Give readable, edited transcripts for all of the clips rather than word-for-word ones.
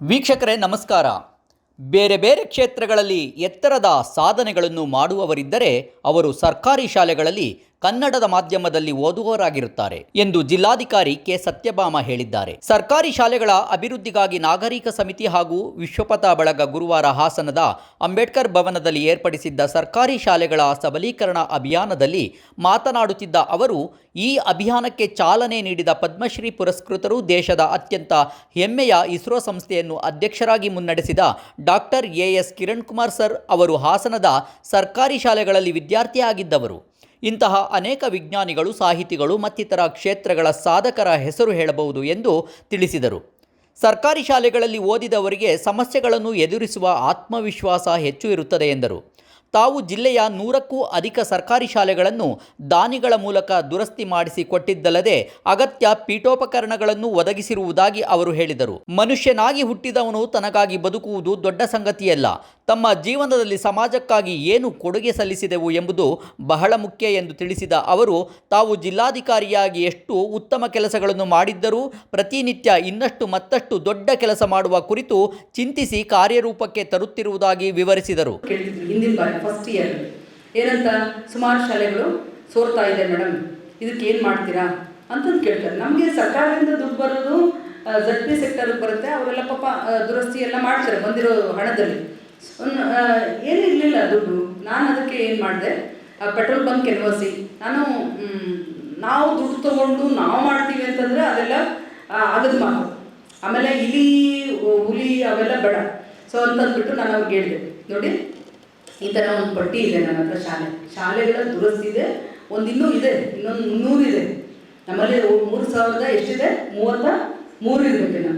ವೀಕ್ಷಕರೇ ನಮಸ್ಕಾರ. ಬೇರೆ ಬೇರೆ ಕ್ಷೇತ್ರಗಳಲ್ಲಿ ಎತ್ತರದ ಸಾಧನೆಗಳನ್ನು ಮಾಡುವವರಿದ್ದರೆ ಅವರು ಸರ್ಕಾರಿ ಶಾಲೆಗಳಲ್ಲಿ ಕನ್ನಡದ ಮಾಧ್ಯಮದಲ್ಲಿ ಓದುವವರಾಗಿರುತ್ತಾರೆ ಎಂದು ಜಿಲ್ಲಾಧಿಕಾರಿ ಕೆ ಸತ್ಯಭಾಮ ಹೇಳಿದ್ದಾರೆ. ಸರ್ಕಾರಿ ಶಾಲೆಗಳ ಅಭಿವೃದ್ಧಿಗಾಗಿ ನಾಗರಿಕ ಸಮಿತಿ ಹಾಗೂ ವಿಶ್ವಪಥ ಬಳಗ ಗುರುವಾರ ಹಾಸನದ ಅಂಬೇಡ್ಕರ್ ಭವನದಲ್ಲಿ ಏರ್ಪಡಿಸಿದ್ದ ಸರ್ಕಾರಿ ಶಾಲೆಗಳ ಸಬಲೀಕರಣ ಅಭಿಯಾನದಲ್ಲಿ ಮಾತನಾಡುತ್ತಿದ್ದ ಅವರು, ಈ ಅಭಿಯಾನಕ್ಕೆ ಚಾಲನೆ ನೀಡಿದ ಪದ್ಮಶ್ರೀ ಪುರಸ್ಕೃತರು, ದೇಶದ ಅತ್ಯಂತ ಹೆಮ್ಮೆಯ ಇಸ್ರೋ ಸಂಸ್ಥೆಯನ್ನು ಅಧ್ಯಕ್ಷರಾಗಿ ಮುನ್ನಡೆಸಿದ doctor S Kiran Kumar sir ಅವರು ಹಾಸನದ ಸರ್ಕಾರಿ ಶಾಲೆಗಳಲ್ಲಿ ವಿದ್ಯಾರ್ಥಿಯಾಗಿದ್ದವರು. ಇಂತಹ ಅನೇಕ ವಿಜ್ಞಾನಿಗಳು, ಸಾಹಿತಿಗಳು ಮತ್ತಿತರ ಕ್ಷೇತ್ರಗಳ ಸಾಧಕರ ಹೆಸರು ಹೇಳಬಹುದು ಎಂದು ತಿಳಿಸಿದರು. ಸರ್ಕಾರಿ ಶಾಲೆಗಳಲ್ಲಿ ಓದಿದವರಿಗೆ ಸಮಸ್ಯೆಗಳನ್ನು ಎದುರಿಸುವ ಆತ್ಮವಿಶ್ವಾಸ ಹೆಚ್ಚು ಇರುತ್ತದೆ ಎಂದರು. ತಾವು ಜಿಲ್ಲೆಯ 100ಕ್ಕೂ ಅಧಿಕ ಸರ್ಕಾರಿ ಶಾಲೆಗಳನ್ನು ದಾನಿಗಳ ಮೂಲಕ ದುರಸ್ತಿ ಮಾಡಿಸಿಕೊಟ್ಟಿದ್ದಲ್ಲದೆ ಅಗತ್ಯ ಪೀಠೋಪಕರಣಗಳನ್ನು ಒದಗಿಸಿರುವುದಾಗಿ ಅವರು ಹೇಳಿದರು. ಮನುಷ್ಯನಾಗಿ ಹುಟ್ಟಿದವನು ತನಗಾಗಿ ಬದುಕುವುದು ದೊಡ್ಡ ಸಂಗತಿಯಲ್ಲ, ತಮ್ಮ ಜೀವನದಲ್ಲಿ ಸಮಾಜಕ್ಕಾಗಿ ಏನು ಕೊಡುಗೆ ಸಲ್ಲಿಸಿದೆವು ಎಂಬುದು ಬಹಳ ಮುಖ್ಯ ಎಂದು ತಿಳಿಸಿದ ಅವರು, ತಾವು ಜಿಲ್ಲಾಧಿಕಾರಿಯಾಗಿ ಎಷ್ಟು ಉತ್ತಮ ಕೆಲಸಗಳನ್ನು ಮಾಡಿದ್ದರೂ ಪ್ರತಿನಿತ್ಯ ಇನ್ನಷ್ಟು ಮತ್ತಷ್ಟು ದೊಡ್ಡ ಕೆಲಸ ಮಾಡುವ ಕುರಿತು ಚಿಂತಿಸಿ ಕಾರ್ಯರೂಪಕ್ಕೆ ತರುತ್ತಿರುವುದಾಗಿ ವಿವರಿಸಿದರು. ಫಸ್ಟ್ ಇಯರ್ ಏನಂತ ಸುಮಾರು ಶಾಲೆಗಳು ಸೋರ್ತಾ ಇದೆ ಮೇಡಮ್, ಇದಕ್ಕೆ ಏನು ಮಾಡ್ತೀರಾ ಅಂತಂದು ಕೇಳ್ತಾರೆ. ನಮಗೆ ಸರ್ಕಾರದಿಂದ ದುಡ್ಡು ಬರೋದು ZP ಸೆಕ್ಟರ್ಗೆ ಬರುತ್ತೆ, ಅವರೆಲ್ಲ ಪಾಪ ದುರಸ್ತಿ ಎಲ್ಲ ಮಾಡ್ತಾರೆ ಬಂದಿರೋ ಹಣದಲ್ಲಿ. ಏನು ಇರಲಿಲ್ಲ ದುಡ್ಡು. ನಾನು ಅದಕ್ಕೆ ಏನು ಮಾಡಿದೆ, ಪೆಟ್ರೋಲ್ ಬಂಕ್ NOC ನಾವು ದುಡ್ಡು ತೊಗೊಂಡು ನಾವು ಮಾಡ್ತೀವಿ ಅಂತಂದರೆ ಅದೆಲ್ಲ ಆಗದ ಮಾತು. ಆಮೇಲೆ ಹುಲಿ ಅವೆಲ್ಲ ಬೇಡ. ಸೊ ಅಂತಂದ್ಬಿಟ್ಟು ನಾನು ಅವ್ರಿಗೆ ಹೇಳಿದೆ, ನೋಡಿ ಈ ಥರ ಒಂದು ಪಟ್ಟಿ ಇದೆ ನನ್ನ ಹತ್ರ, ಶಾಲೆಗಳ ದುರಸ್ತಿದೆ, ಇನ್ನೂ ಇದೆ, ಇನ್ನೊಂದು 300 ಇದೆ ನಮ್ಮಲ್ಲಿ. 3000 ಎಷ್ಟಿದೆ, 33 ಇರಬೇಕೇನೋ.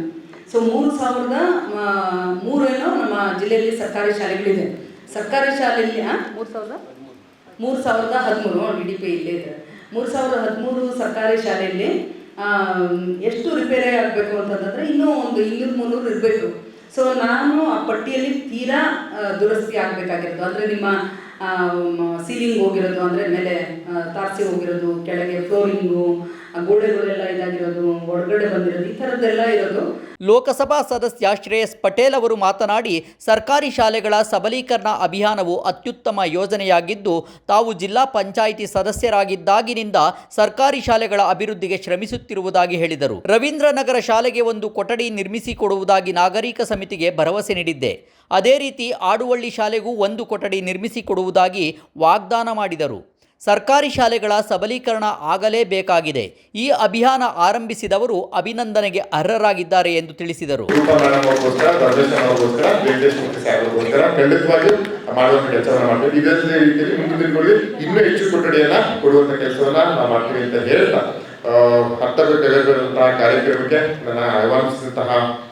ಸೊ 3003 ಏನೋ ನಮ್ಮ ಜಿಲ್ಲೆಯಲ್ಲಿ ಸರ್ಕಾರಿ ಶಾಲೆಗಳಿದೆ. ಸರ್ಕಾರಿ ಶಾಲೆಯಲ್ಲಿ 3013 DDP ಇಲ್ಲೇ ಇದೆ. 3013 ಸರ್ಕಾರಿ ಶಾಲೆಯಲ್ಲಿ ಎಷ್ಟು ರಿಪೇರಿ ಆಗಬೇಕು ಅಂತಂದರೆ ಇನ್ನೂ ಒಂದು 200-300 ಇರಬೇಕು. ಸೊ ನಾನು ಆ ಪಟ್ಟಿಯಲ್ಲಿ ತೀರಾ ದುರಸ್ತಿ ಆಗಬೇಕಾಗಿರೋದು ಅಂದರೆ ನಿಮ್ಮ ಸೀಲಿಂಗ್ ಹೋಗಿರೋದು, ಅಂದರೆ ಮೇಲೆ ತಾರಸಿ ಹೋಗಿರೋದು, ಕೆಳಗೆ ಫ್ಲೋರಿಂಗು, ಗೋಡೆಗಳೆಲ್ಲ ಇದಾಗಿರೋದು, ಒಳಗಡೆ ಬಂದಿರೋದು, ಈ ಥರದ್ದೆಲ್ಲ ಇರೋದು. ಲೋಕಸಭಾ ಸದಸ್ಯ ಶ್ರೇಯಸ್ ಪಟೇಲ್ ಅವರು ಮಾತನಾಡಿ, ಸರ್ಕಾರಿ ಶಾಲೆಗಳ ಸಬಲೀಕರಣ ಅಭಿಯಾನವು ಅತ್ಯುತ್ತಮ ಯೋಜನೆಯಾಗಿದ್ದು, ತಾವು ಜಿಲ್ಲಾ ಪಂಚಾಯಿತಿ ಸದಸ್ಯರಾಗಿದ್ದಾಗಿನಿಂದ ಸರ್ಕಾರಿ ಶಾಲೆಗಳ ಅಭಿವೃದ್ಧಿಗೆ ಶ್ರಮಿಸುತ್ತಿರುವುದಾಗಿ ಹೇಳಿದರು. ರವೀಂದ್ರನಗರ ಶಾಲೆಗೆ ಒಂದು ಕೊಠಡಿ ನಿರ್ಮಿಸಿಕೊಡುವುದಾಗಿ ನಾಗರಿಕ ಸಮಿತಿಗೆ ಭರವಸೆ ನೀಡಿದ್ದೆ. ಅದೇ ರೀತಿ ಆಡುವಳ್ಳಿ ಶಾಲೆಗೂ ಒಂದು ಕೊಠಡಿ ನಿರ್ಮಿಸಿಕೊಡುವುದಾಗಿ ವಾಗ್ದಾನ ಮಾಡಿದರು. ಸರ್ಕಾರಿ ಶಾಲೆಗಳ ಸಬಲೀಕರಣ ಆಗಲೇಬೇಕಾಗಿದೆ. ಈ ಅಭಿಯಾನ ಆರಂಭಿಸಿದವರು ಅಭಿನಂದನೆಗೆ ಅರ್ಹರಾಗಿದ್ದಾರೆ ಎಂದು ತಿಳಿಸಿದರು. ಇನ್ನೂ ಹೆಚ್ಚು ಕೊಠಡಿಯನ್ನ ಕೊಡುವಂತ ಕೆಲಸವನ್ನ ನಾವು ಮಾಡ್ತೀವಿ ಅಂತ ಹೇಳ್ತಾ ಹತ್ತಬೇಕಾದಂತಹ ಕಾರ್ಯಕ್ರಮಕ್ಕೆ ನನ್ನ ಆಹ್ವಾನಿಸಿದಂತಹ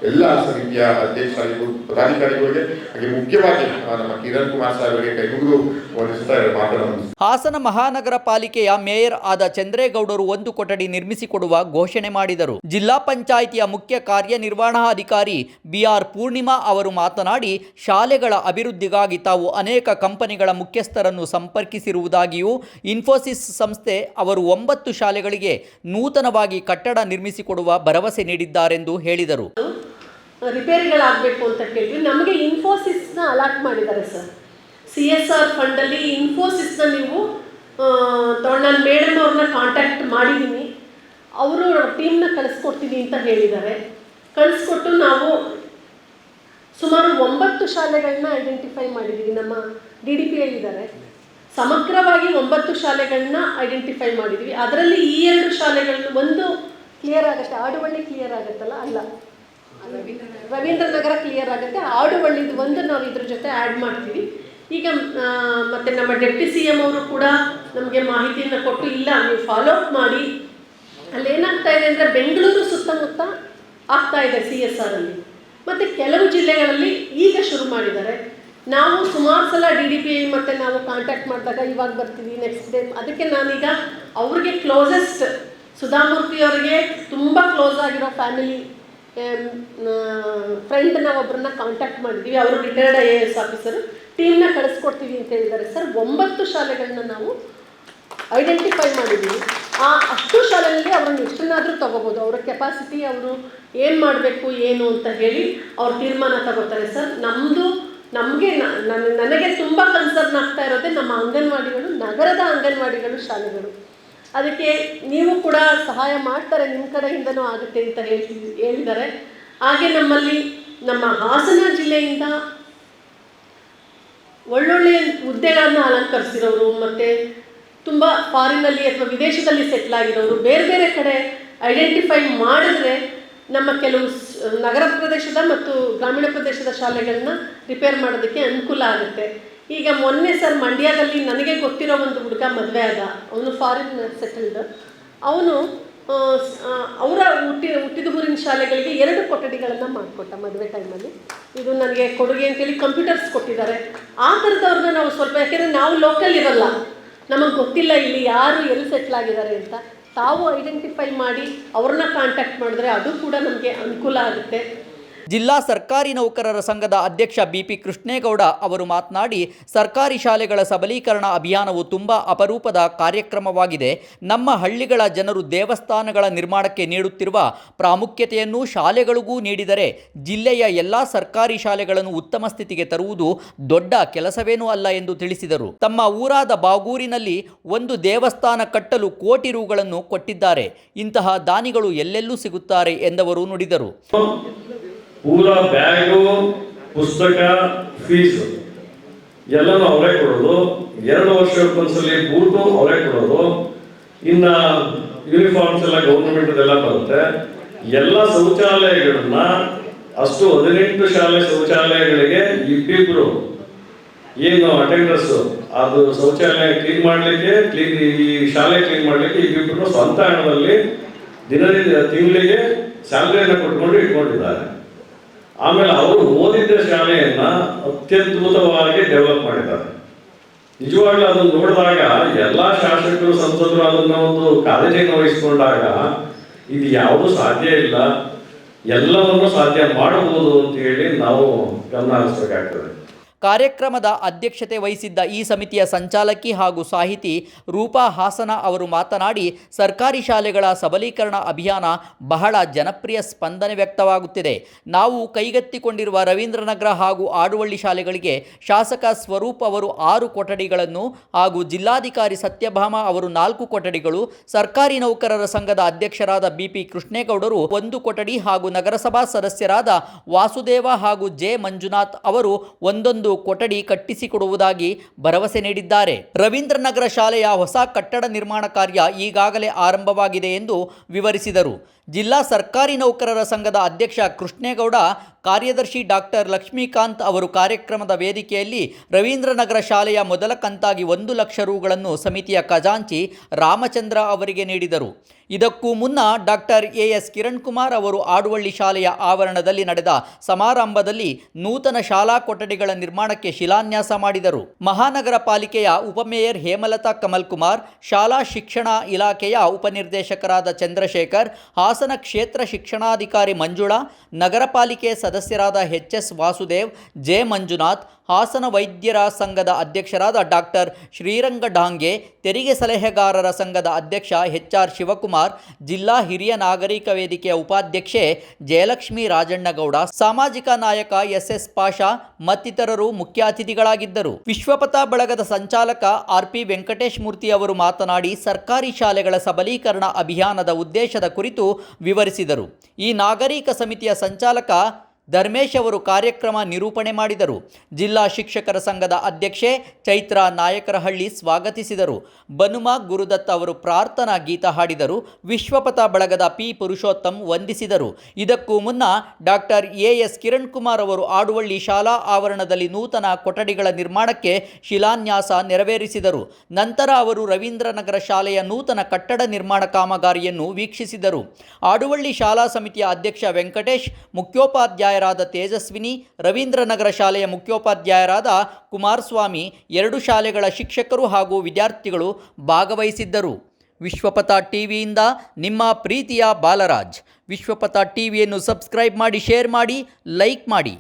ಎಲ್ಲ ಸಮಿತಿಯ ಅಧ್ಯಕ್ಷರಿಗೂ ಪದಾಧಿಕಾರಿಗಳಿಗೆ ಹಾಗೆ ಮುಖ್ಯವಾಗಿ ನಮ್ಮ ಕಿರಣ್ ಕುಮಾರ್ ಸಾಹೇಬರಿಗೆ ಕೈಮುಗಿದು ವಂದಿಸುತ್ತಾ ಮಾತನಾಡುವುದು. ಹಾಸನ ಮಹಾನಗರ ಪಾಲಿಕೆಯ ಮೇಯರ್ ಆದ ಚಂದ್ರೇಗೌಡರು ಒಂದು ಕೊಠಡಿ ನಿರ್ಮಿಸಿಕೊಡುವ ಘೋಷಣೆ ಮಾಡಿದರು. ಜಿಲ್ಲಾ ಪಂಚಾಯಿತಿಯ ಮುಖ್ಯ ಕಾರ್ಯನಿರ್ವಹಣಾಧಿಕಾರಿ BR ಪೂರ್ಣಿಮಾ ಅವರು ಮಾತನಾಡಿ, ಶಾಲೆಗಳ ಅಭಿವೃದ್ಧಿಗಾಗಿ ತಾವು ಅನೇಕ ಕಂಪನಿಗಳ ಮುಖ್ಯಸ್ಥರನ್ನು ಸಂಪರ್ಕಿಸಿರುವುದಾಗಿಯೂ ಇನ್ಫೋಸಿಸ್ ಸಂಸ್ಥೆ ಅವರು 9 ಶಾಲೆಗಳಿಗೆ ನೂತನವಾಗಿ ಕಟ್ಟಡ ನಿರ್ಮಿಸಿಕೊಡುವ ಭರವಸೆ ನೀಡಿದ್ದಾರೆಂದು ಹೇಳಿದರು. ರಿಪೇರಿಗಳಾಗಬೇಕು ಅಂತ ಕೇಳಿದ್ವಿ. ನಮಗೆ ಇನ್ಫೋಸಿಸ್ನ ಅಲಾಟ್ ಮಾಡಿದ್ದಾರೆ ಸರ್. CSR ಫಂಡಲ್ಲಿ ಇನ್ಫೋಸಿಸ್ನ ನೀವು ನಾನು ಮೇಡಮ್ ಅವ್ರನ್ನ ಕಾಂಟ್ಯಾಕ್ಟ್ ಮಾಡಿದ್ದೀನಿ, ಅವರು ಟೀಮ್ನ ಕಳಿಸ್ಕೊಡ್ತೀನಿ ಅಂತ ಹೇಳಿದ್ದಾರೆ. ಕಳಿಸ್ಕೊಟ್ಟು ನಾವು ಸುಮಾರು 9 ಶಾಲೆಗಳನ್ನ ಐಡೆಂಟಿಫೈ ಮಾಡಿದ್ದೀವಿ. ನಮ್ಮ DDP ಇದ್ದಾರೆ, ಸಮಗ್ರವಾಗಿ 9 ಶಾಲೆಗಳನ್ನ ಐಡೆಂಟಿಫೈ ಮಾಡಿದ್ವಿ. ಅದರಲ್ಲಿ ಈ 2 ಶಾಲೆಗಳನ್ನ ಒಂದು ಕ್ಲಿಯರ್ ಆಗುತ್ತೆ, ಆಡುವಳ್ಳಿ ಕ್ಲಿಯರ್ ಆಗುತ್ತಲ್ಲ, ಅಲ್ಲ ರವೀಂದ್ರನಗರ ಕ್ಲಿಯರ್ ಆಗುತ್ತೆ, ಆಡುವಳ್ಳಿದು ಒಂದು ನಾವು ಇದ್ರ ಜೊತೆ ಆ್ಯಡ್ ಮಾಡ್ತೀವಿ. ಈಗ ಮತ್ತು ನಮ್ಮ ಡೆಪ್ಟಿ CM ಅವರು ಕೂಡ ನಮಗೆ ಮಾಹಿತಿಯನ್ನು ಕೊಟ್ಟು, ಇಲ್ಲ ನೀವು ಫಾಲೋ ಅಪ್ ಮಾಡಿ. ಅಲ್ಲೇನಾಗ್ತಾ ಇದೆ ಅಂದರೆ ಬೆಂಗಳೂರು ಸುತ್ತಮುತ್ತ ಆಗ್ತಾ ಇದೆ CSR ಅಲ್ಲಿ, ಮತ್ತು ಕೆಲವು ಜಿಲ್ಲೆಗಳಲ್ಲಿ ಈಗ ಶುರು ಮಾಡಿದ್ದಾರೆ. ನಾವು ಸುಮಾರು ಸಲ DDP ಮತ್ತು ನಾವು ಕಾಂಟ್ಯಾಕ್ಟ್ ಮಾಡಿದಾಗ ಇವಾಗ ಬರ್ತೀವಿ ನೆಕ್ಸ್ಟ್ ಡೇ, ಅದಕ್ಕೆ ನಾನೀಗ ಅವ್ರಿಗೆ ಕ್ಲೋಸೆಸ್ಟ್ ಸುಧಾಮೂರ್ತಿ ಅವರಿಗೆ ತುಂಬ ಕ್ಲೋಸ್ ಆಗಿರೋ ಫ್ಯಾಮಿಲಿ ಫ್ರೆಂಡ್ನ ಒಬ್ಬರನ್ನ ಕಾಂಟ್ಯಾಕ್ಟ್ ಮಾಡಿದ್ದೀವಿ. ಅವರು ರಿಟೈರ್ಡ್ IAS ಆಫೀಸರು, ಟೀಮ್ನ ಕಳಿಸ್ಕೊಡ್ತೀವಿ ಅಂತ ಹೇಳಿದ್ದಾರೆ ಸರ್. 9 ಶಾಲೆಗಳನ್ನ ನಾವು ಐಡೆಂಟಿಫೈ ಮಾಡಿದ್ದೀವಿ. ಅಷ್ಟು ಶಾಲೆಯಲ್ಲಿ ಅವರನ್ನು ಎಷ್ಟನ್ನಾದರೂ ತಗೋಬೋದು. ಅವರ ಕೆಪಾಸಿಟಿ, ಅವರು ಏನು ಮಾಡಬೇಕು ಏನು ಅಂತ ಹೇಳಿ ಅವ್ರು ತೀರ್ಮಾನ ತಗೋತಾರೆ ಸರ್. ನನಗೆ ತುಂಬ ಕನ್ಸರ್ನ್ ಆಗ್ತಾ ಇರೋದೇ ನಮ್ಮ ಅಂಗನವಾಡಿಗಳು, ನಗರದ ಅಂಗನವಾಡಿಗಳು, ಶಾಲೆಗಳು. ಅದಕ್ಕೆ ನೀವು ಕೂಡ ಸಹಾಯ ಮಾಡ್ತಾರೆ, ನಿಮ್ಮ ಕಡೆಯಿಂದನೂ ಆಗುತ್ತೆ ಅಂತ ಹೇಳಿದ್ದಾರೆ. ಹಾಗೆ ನಮ್ಮ ಹಾಸನ ಜಿಲ್ಲೆಯಿಂದ ಒಳ್ಳೊಳ್ಳೆಯ ಹುದ್ದೆಗಳನ್ನು ಅಲಂಕರಿಸಿರೋರು ಮತ್ತು ತುಂಬ ಫಾರಿನಲ್ಲಿ ಅಥವಾ ವಿದೇಶದಲ್ಲಿ ಸೆಟ್ಲ್ ಆಗಿರೋರು ಬೇರೆ ಬೇರೆ ಕಡೆ ಐಡೆಂಟಿಫೈ ಮಾಡಿದ್ರೆ ನಮ್ಮ ಕೆಲವು ನಗರ ಪ್ರದೇಶದ ಮತ್ತು ಗ್ರಾಮೀಣ ಪ್ರದೇಶದ ಶಾಲೆಗಳನ್ನ ರಿಪೇರ್ ಮಾಡೋದಕ್ಕೆ ಅನುಕೂಲ ಆಗುತ್ತೆ. ಈಗ ಮೊನ್ನೆ ಸರ್ ಮಂಡ್ಯದಲ್ಲಿ ನನಗೆ ಗೊತ್ತಿರೋ ಒಂದು ಹುಡುಗ ಮದುವೆ ಆದ, ಅವನು ಫಾರಿನ್ ಸೆಟಲ್ಡ್. ಅವನು ಅವರ ಹುಟ್ಟಿದ ಊರಿನ ಶಾಲೆಗಳಿಗೆ 2 ಕೊಠಡಿಗಳನ್ನು ಮಾಡಿಕೊಟ್ಟ ಮದುವೆ ಟೈಮಲ್ಲಿ. ಇದು ನನಗೆ ಕೊಡುಗೆ ಅಂತೇಳಿ ಕಂಪ್ಯೂಟರ್ಸ್ ಕೊಟ್ಟಿದ್ದಾರೆ. ಆ ಥರದವ್ರನ್ನ ನಾವು ಸ್ವಲ್ಪ, ಯಾಕೆಂದರೆ ನಾವು ಲೋಕಲ್ ಇರಲ್ಲ, ನಮಗೆ ಗೊತ್ತಿಲ್ಲ ಇಲ್ಲಿ ಯಾರು ಎಲ್ಲಿ ಸೆಟ್ಲ್ ಆಗಿದ್ದಾರೆ ಅಂತ. ತಾವು ಐಡೆಂಟಿಫೈ ಮಾಡಿ ಅವ್ರನ್ನ ಕಾಂಟ್ಯಾಕ್ಟ್ ಮಾಡಿದ್ರೆ ಅದು ಕೂಡ ನಮಗೆ ಅನುಕೂಲ ಆಗುತ್ತೆ. ಜಿಲ್ಲಾ ಸರ್ಕಾರಿ ನೌಕರರ ಸಂಘದ ಅಧ್ಯಕ್ಷ ಬಿಪಿ ಕೃಷ್ಣೇಗೌಡ ಅವರು ಮಾತನಾಡಿ, ಸರ್ಕಾರಿ ಶಾಲೆಗಳ ಸಬಲೀಕರಣ ಅಭಿಯಾನವು ತುಂಬ ಅಪರೂಪದ ಕಾರ್ಯಕ್ರಮವಾಗಿದೆ. ನಮ್ಮ ಹಳ್ಳಿಗಳ ಜನರು ದೇವಸ್ಥಾನಗಳ ನಿರ್ಮಾಣಕ್ಕೆ ನೀಡುತ್ತಿರುವ ಪ್ರಾಮುಖ್ಯತೆಯನ್ನು ಶಾಲೆಗಳಿಗೂ ನೀಡಿದರೆ ಜಿಲ್ಲೆಯ ಎಲ್ಲ ಸರ್ಕಾರಿ ಶಾಲೆಗಳನ್ನು ಉತ್ತಮ ಸ್ಥಿತಿಗೆ ತರುವುದು ದೊಡ್ಡ ಕೆಲಸವೇನೂ ಅಲ್ಲ ಎಂದು ತಿಳಿಸಿದರು. ತಮ್ಮ ಊರಾದ ಬಾಗೂರಿನಲ್ಲಿ ಒಂದು ದೇವಸ್ಥಾನ ಕಟ್ಟಲು ಕೋಟಿ ರೂಗಳನ್ನು ಕೊಟ್ಟಿದ್ದಾರೆ. ಇಂತಹ ದಾನಿಗಳು ಎಲ್ಲೆಲ್ಲೂ ಸಿಗುತ್ತಾರೆ ಎಂದವರು ನುಡಿದರು. ಪೂರ ಬ್ಯಾಗು, ಪುಸ್ತಕ, ಫೀಸು ಎಲ್ಲನೂ ಅವರೇ ಕೊಡೋದು. 2 ವರ್ಷಕ್ಕೊಂದ್ಸಲಿ ಬೂಟು ಅವರೇ ಕೊಡೋದು. ಇನ್ನು ಯೂನಿಫಾರ್ಮ್ಸ್ ಎಲ್ಲ ಗೌರ್ಮೆಂಟ್ ಎಲ್ಲ ಬರುತ್ತೆ. ಎಲ್ಲ ಶೌಚಾಲಯಗಳನ್ನ ಅಷ್ಟು 18 ಶಾಲೆ ಶೌಚಾಲಯಗಳಿಗೆ ಇಬ್ಬಿಬ್ರು ಏನು ಅಟೆಂಡರ್ಸ್, ಅದು ಶೌಚಾಲಯ ಕ್ಲೀನ್ ಮಾಡಲಿಕ್ಕೆ, ಈ ಶಾಲೆ ಕ್ಲೀನ್ ಮಾಡಲಿಕ್ಕೆ ಇಬ್ಬಿಬ್ರು ಸ್ವಂತ ಹಣದಲ್ಲಿ ತಿಂಗಳಿಗೆ ಸ್ಯಾಲರಿಯನ್ನು ಕೊಟ್ಕೊಂಡು ಇಟ್ಕೊಂಡಿದ್ದಾರೆ. ಆಮೇಲೆ ಅವರು ಓದಿದ್ದ ಶಾಲೆಯನ್ನ ಅತ್ಯದ್ಭುತವಾಗಿ ಡೆವಲಪ್ ಮಾಡಿದ್ದಾರೆ. ನಿಜವಾಗ್ಲೂ ಅದನ್ನು ನೋಡಿದಾಗ ಎಲ್ಲ ಶಾಸಕರು, ಸಂಸದರು ಅದನ್ನ ಒಂದು ಕಾಳಜಿಯನ್ನು ವಹಿಸಿಕೊಂಡಾಗ ಇದು ಯಾವುದೂ ಸಾಧ್ಯ ಇಲ್ಲ, ಎಲ್ಲವನ್ನೂ ಸಾಧ್ಯ ಮಾಡಬಹುದು ಅಂತ ಹೇಳಿ ನಾವು ಗಮನ ಹರಿಸಬೇಕಾಗ್ತದೆ. ಕಾರ್ಯಕ್ರಮದ ಅಧ್ಯಕ್ಷತೆ ವಹಿಸಿದ್ದ ಈ ಸಮಿತಿಯ ಸಂಚಾಲಕಿ ಹಾಗೂ ಸಾಹಿತಿ ರೂಪಾ ಹಾಸನ ಅವರು ಮಾತನಾಡಿ, ಸರ್ಕಾರಿ ಶಾಲೆಗಳ ಸಬಲೀಕರಣ ಅಭಿಯಾನ ಬಹಳ ಜನಪ್ರಿಯ ಸ್ಪಂದನೆ ವ್ಯಕ್ತವಾಗುತ್ತಿದೆ. ನಾವು ಕೈಗೆತ್ತಿಕೊಂಡಿರುವ ರವೀಂದ್ರನಗರ ಹಾಗೂ ಆಡುವಳ್ಳಿ ಶಾಲೆಗಳಿಗೆ ಶಾಸಕ ಸ್ವರೂಪ್ ಅವರು 6 ಕೊಠಡಿಗಳನ್ನು ಹಾಗೂ ಜಿಲ್ಲಾಧಿಕಾರಿ ಸತ್ಯಭಾಮ ಅವರು 4 ಕೊಠಡಿಗಳು, ಸರ್ಕಾರಿ ನೌಕರರ ಸಂಘದ ಅಧ್ಯಕ್ಷರಾದ ಬಿಪಿ ಕೃಷ್ಣೇಗೌಡರು 1 ಕೊಠಡಿ ಹಾಗೂ ನಗರಸಭಾ ಸದಸ್ಯರಾದ ವಾಸುದೇವ ಹಾಗೂ ಜೆ ಮಂಜುನಾಥ್ ಅವರು 1 ಕೊಠಡಿ ಕಟ್ಟಿಸಿಕೊಡುವುದಾಗಿ ಭರವಸೆ ನೀಡಿದ್ದಾರೆ. ರವೀಂದ್ರನಗರ ಶಾಲೆಯ ಹೊಸ ಕಟ್ಟಡ ನಿರ್ಮಾಣ ಕಾರ್ಯ ಈಗಾಗಲೇ ಆರಂಭವಾಗಿದೆ ಎಂದು ವಿವರಿಸಿದರು. ಜಿಲ್ಲಾ ಸರ್ಕಾರಿ ನೌಕರರ ಸಂಘದ ಅಧ್ಯಕ್ಷ ಕೃಷ್ಣೇಗೌಡ, ಕಾರ್ಯದರ್ಶಿ ಡಾಕ್ಟರ್ ಲಕ್ಷ್ಮೀಕಾಂತ್ ಅವರು ಕಾರ್ಯಕ್ರಮದ ವೇದಿಕೆಯಲ್ಲಿ ರವೀಂದ್ರನಗರ ಶಾಲೆಯ ಮೊದಲ ಕಂತಾಗಿ 1 ಲಕ್ಷ ರೂಗಳನ್ನು ಸಮಿತಿಯ ಖಜಾಂಚಿ ರಾಮಚಂದ್ರ ಅವರಿಗೆ ನೀಡಿದರು. ಇದಕ್ಕೂ ಮುನ್ನ ಡಾಕ್ಟರ್ ಎಎಸ್ ಕಿರಣ್ ಕುಮಾರ್ ಅವರು ಆಡುವಳ್ಳಿ ಶಾಲೆಯ ಆವರಣದಲ್ಲಿ ನಡೆದ ಸಮಾರಂಭದಲ್ಲಿ ನೂತನ ಶಾಲಾ ಕೊಠಡಿಗಳ ನಿರ್ಮಾಣಕ್ಕೆ ಶಿಲಾನ್ಯಾಸ ಮಾಡಿದರು. ಮಹಾನಗರ ಪಾಲಿಕೆಯ ಉಪಮೇಯರ್ ಹೇಮಲತಾ ಕಮಲ್ ಕುಮಾರ್, ಶಾಲಾ ಶಿಕ್ಷಣ ಇಲಾಖೆಯ ಉಪನಿರ್ದೇಶಕರಾದ ಚಂದ್ರಶೇಖರ್, ಹಾಸನ ಕ್ಷೇತ್ರ ಶಿಕ್ಷಣಾಧಿಕಾರಿ ಮಂಜುಳಾ, ನಗರ ಪಾಲಿಕೆ ಸದಸ್ಯರಾದ ಎಚ್.ಎಸ್. ವಾಸುದೇವ್, ಜೆ. ಮಂಜುನಾಥ್, ಹಾಸನ ವೈದ್ಯರ ಸಂಘದ ಅಧ್ಯಕ್ಷರಾದ ಡಾಕ್ಟರ್ ಶ್ರೀರಂಗ ಡಾಂಗೆ, ತೆರಿಗೆ ಸಲಹೆಗಾರರ ಸಂಘದ ಅಧ್ಯಕ್ಷ ಎಚ್.ಆರ್. ಶಿವಕುಮಾರ್, ಜಿಲ್ಲಾ ಹಿರಿಯ ನಾಗರಿಕ ವೇದಿಕೆಯ ಉಪಾಧ್ಯಕ್ಷೆ ಜಯಲಕ್ಷ್ಮಿ ರಾಜಣ್ಣಗೌಡ, ಸಾಮಾಜಿಕ ನಾಯಕ ಎಸ್.ಎಸ್. ಪಾಷಾ ಮತ್ತಿತರರು ಮುಖ್ಯ ಅತಿಥಿಗಳಾಗಿದ್ದರು. ವಿಶ್ವಪಥ ಬಳಗದ ಸಂಚಾಲಕ ಆರ್.ಪಿ. ವೆಂಕಟೇಶ್ ಮೂರ್ತಿ ಅವರು ಮಾತನಾಡಿ, ಸರ್ಕಾರಿ ಶಾಲೆಗಳ ಸಬಲೀಕರಣ ಅಭಿಯಾನದ ಉದ್ದೇಶದ ಕುರಿತು ವಿವರಿಸಿದರು. ಈ ನಾಗರಿಕ ಸಮಿತಿಯ ಸಂಚಾಲಕ ಧರ್ಮೇಶ್ ಅವರು ಕಾರ್ಯಕ್ರಮ ನಿರೂಪಣೆ ಮಾಡಿದರು. ಜಿಲ್ಲಾ ಶಿಕ್ಷಕರ ಸಂಘದ ಅಧ್ಯಕ್ಷೆ ಚೈತ್ರ ನಾಯಕರಹಳ್ಳಿ ಸ್ವಾಗತಿಸಿದರು. ಬನುಮ ಗುರುದತ್ ಅವರು ಪ್ರಾರ್ಥನಾ ಗೀತ ಹಾಡಿದರು. ವಿಶ್ವಪಥ ಬಳಗದ ಪಿ. ಪುರುಷೋತ್ತಮ್ ವಂದಿಸಿದರು. ಇದಕ್ಕೂ ಮುನ್ನ ಡಾಕ್ಟರ್ ಎಎಸ್ ಕಿರಣ್ ಕುಮಾರ್ ಅವರು ಆಡುವಳ್ಳಿ ಶಾಲಾ ಆವರಣದಲ್ಲಿ ನೂತನ ಕೊಠಡಿಗಳ ನಿರ್ಮಾಣಕ್ಕೆ ಶಿಲಾನ್ಯಾಸ ನೆರವೇರಿಸಿದರು. ನಂತರ ಅವರು ರವೀಂದ್ರನಗರ ಶಾಲೆಯ ನೂತನ ಕಟ್ಟಡ ನಿರ್ಮಾಣ ಕಾಮಗಾರಿಯನ್ನು ವೀಕ್ಷಿಸಿದರು. ಆಡುವಳ್ಳಿ ಶಾಲಾ ಸಮಿತಿಯ ಅಧ್ಯಕ್ಷ ವೆಂಕಟೇಶ್, ಮುಖ್ಯೋಪಾಧ್ಯಾಯ ತೇಜಸ್ವಿನಿ, ರವೀಂದ್ರನಗರ ಶಾಲೆಯ ಮುಖ್ಯೋಪಾಧ್ಯಾಯರಾದ ಕುಮಾರಸ್ವಾಮಿ, 2 ಶಾಲೆಗಳ ಶಿಕ್ಷಕರು ಹಾಗೂ ವಿದ್ಯಾರ್ಥಿಗಳು ಭಾಗವಹಿಸಿದ್ದರು. ವಿಶ್ವಪಥ ಟಿವಿಯಿಂದ ನಿಮ್ಮ ಪ್ರೀತಿಯ ಬಾಲರಾಜ್. ವಿಶ್ವಪಥ ಟಿವಿಯನ್ನು ಸಬ್ಸ್ಕ್ರೈಬ್ ಮಾಡಿ, ಶೇರ್ ಮಾಡಿ, ಲೈಕ್ ಮಾಡಿ.